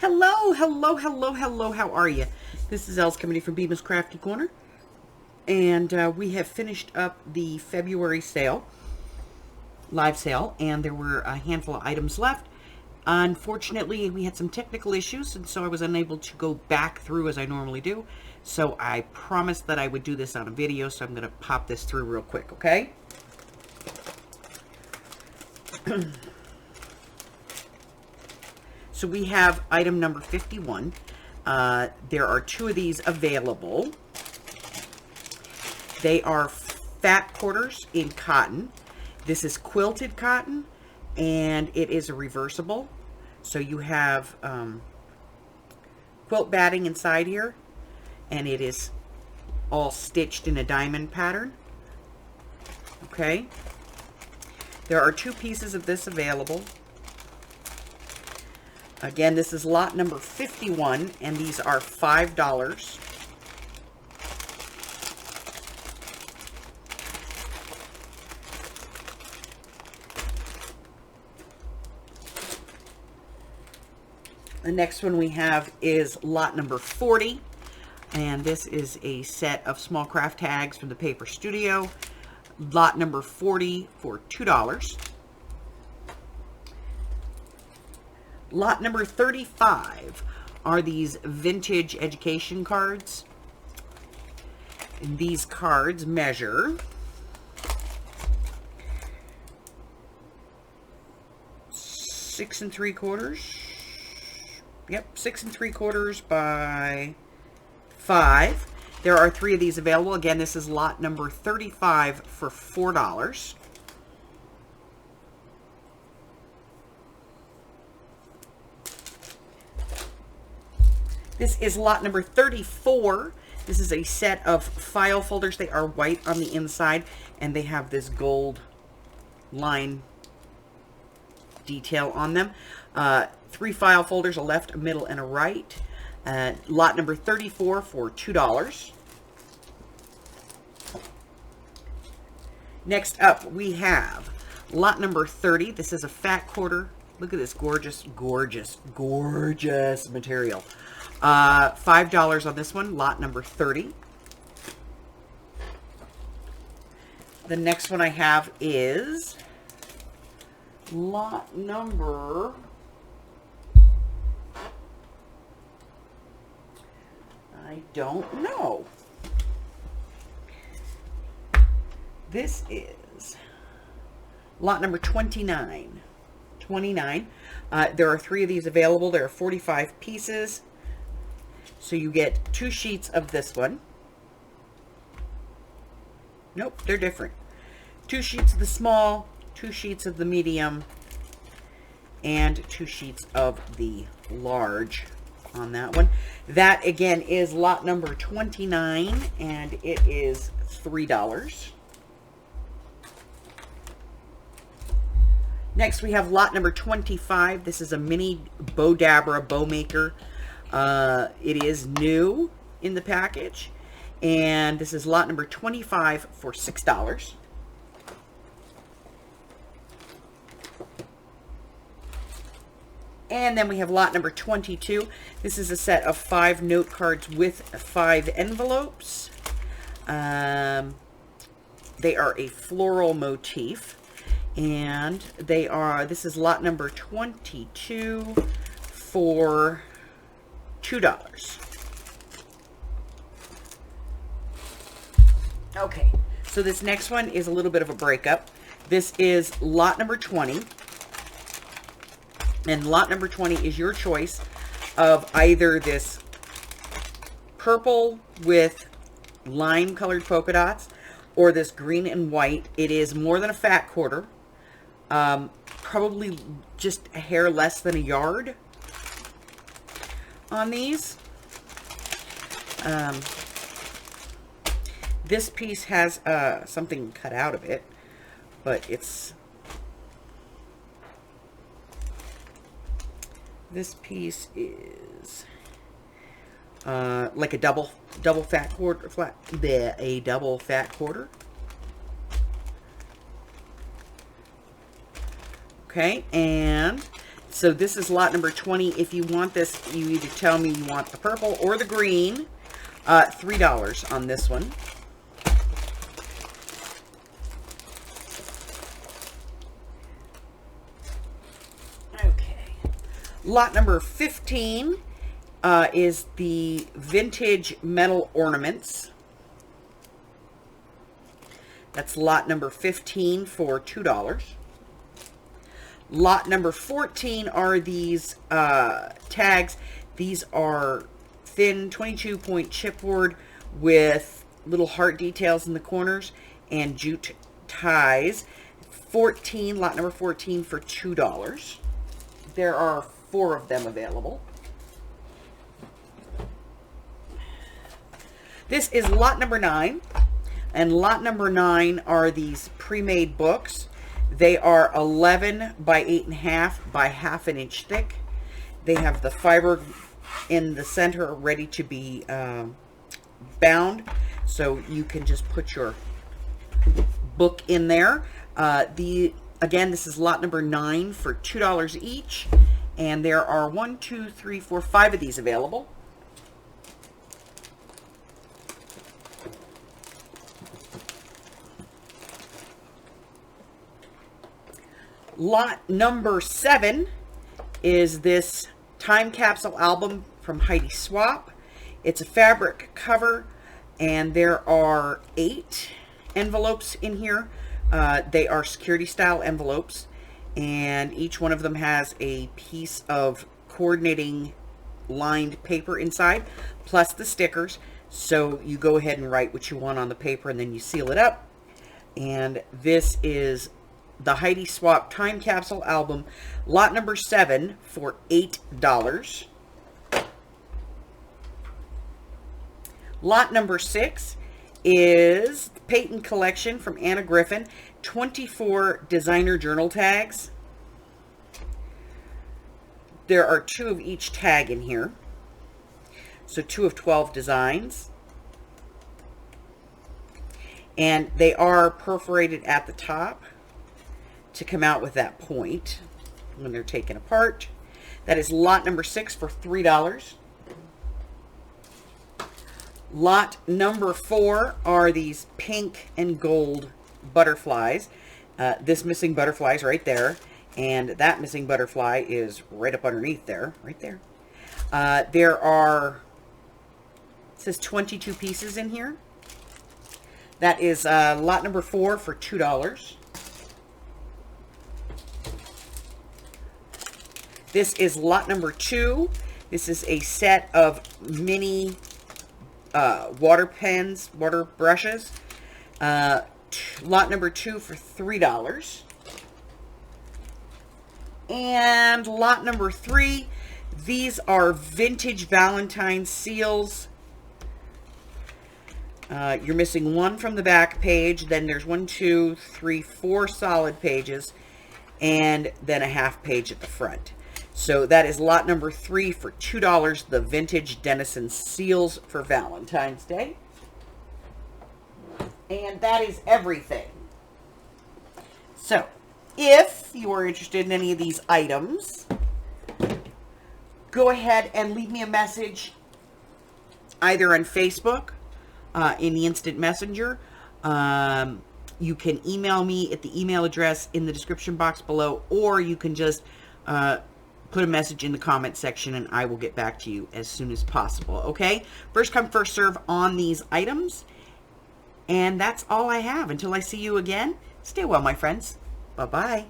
Hello, hello, hello, hello. How are you? This is Els coming from bmascraftycorner, and we have finished up the February sale, live sale, and there were a handful of items left. Unfortunately, we had some technical issues, and so I was unable to go back through as I normally do. So I promised that I would do this on a video, so I'm going to pop this through real quick, okay? So we have item number 51. There are two of these available. They are fat quarters in cotton. This is quilted cotton, and it is a reversible. So you have quilt batting inside here, and it is all stitched in a diamond pattern. Okay. There are two pieces of this available. Again, this is lot number 51, and these are $5. The next one we have is lot number 40, and this is a set of small craft tags from the Paper Studio. Lot number 40 for $2. Lot number 35 are these vintage education cards. And these cards measure 6 3/4. Yep, 6 3/4 by 5. There are 3 of these available. Again, this is lot number 35 for $4. This is lot number 34. This is a set of file folders. They are white on the inside, and they have this gold line detail on them. 3 file folders, a left, a middle, and a right. Lot number 34 for $2. Next up, we have lot number 30. This is a fat quarter. Look at this gorgeous, gorgeous, gorgeous material. $5 on this one, lot number 30. The next one I have is lot number, I don't know. This is lot number 29. 29. There are 3 of these available. There are 45 pieces. So you get 2 sheets of this one. Nope, they're different. 2 sheets of the small, 2 sheets of the medium, and 2 sheets of the large on that one. That, again, is lot number 29, and it is $3. Next, we have lot number 25. This is a mini bow dabber, bow maker. It is new in the package, and this is lot number 25 for $6. And then we have lot number 22. This is a set of 5 note cards with 5 envelopes. They are a floral motif, and this is lot number 22 for $2. Okay, so this next one is a little bit of a breakup. This is lot number 20. And lot number 20 is your choice of either this purple with lime colored polka dots or this green and white. It is more than a fat quarter. Probably just a hair less than a yard on these. This piece has something cut out of it, but this piece is like a double fat quarter, a double fat quarter. Okay, and So this is lot number 20. If you want this, you either tell me you want the purple or the green. $3 on this one. Okay. Lot number 15 is the vintage metal ornaments. That's lot number 15 for $2. Lot number 14 are these tags. These are thin 22-point chipboard with little heart details in the corners and jute ties. Lot number 14 for $2. There are 4 of them available. This is lot number 9. And lot number 9 are these pre-made books. They are 11 by 8.5 by ½ an inch thick. They have the fiber in the center ready to be bound, so you can just put your book in there. Again, this is lot number 9 for $2 each, and there are 1, 2, 3, 4, 5 of these available. Lot number 7 is this time capsule album from Heidi Swapp. It's a fabric cover, and there are 8 envelopes in here. They are security style envelopes, and each one of them has a piece of coordinating lined paper inside, plus the stickers. So you go ahead and write what you want on the paper, and then you seal it up. And this is the Heidi Swapp Time Capsule Album, lot number 7 for $8. Lot number 6 is the Peyton Collection from Anna Griffin, 24 designer journal tags. There are 2 of each tag in here, so 2 of 12 designs. And they are perforated at the top to come out with that point when they're taken apart. That is lot number 6 for $3. Lot number 4 are these pink and gold butterflies. This missing butterfly is right there, and that missing butterfly is right up underneath there, right there. There are, it says 22 pieces in here. That is lot number 4 for $2. This is lot number 2. This is a set of mini water pens, water brushes. Lot number 2 for $3. And lot number 3, these are vintage Valentine seals. You're missing 1 from the back page. Then there's 1, 2, 3, 4 solid pages, and then a half page at the front. So that is lot number 3 for $2, the vintage Denison seals for Valentine's Day. And that is everything. So if you are interested in any of these items, go ahead and leave me a message either on Facebook, in the instant messenger. You can email me at the email address in the description box below, or you can just put a message in the comment section and I will get back to you as soon as possible. Okay, first come first serve on these items, and that's all I have. Until I see you again, stay well, my friends. Bye bye.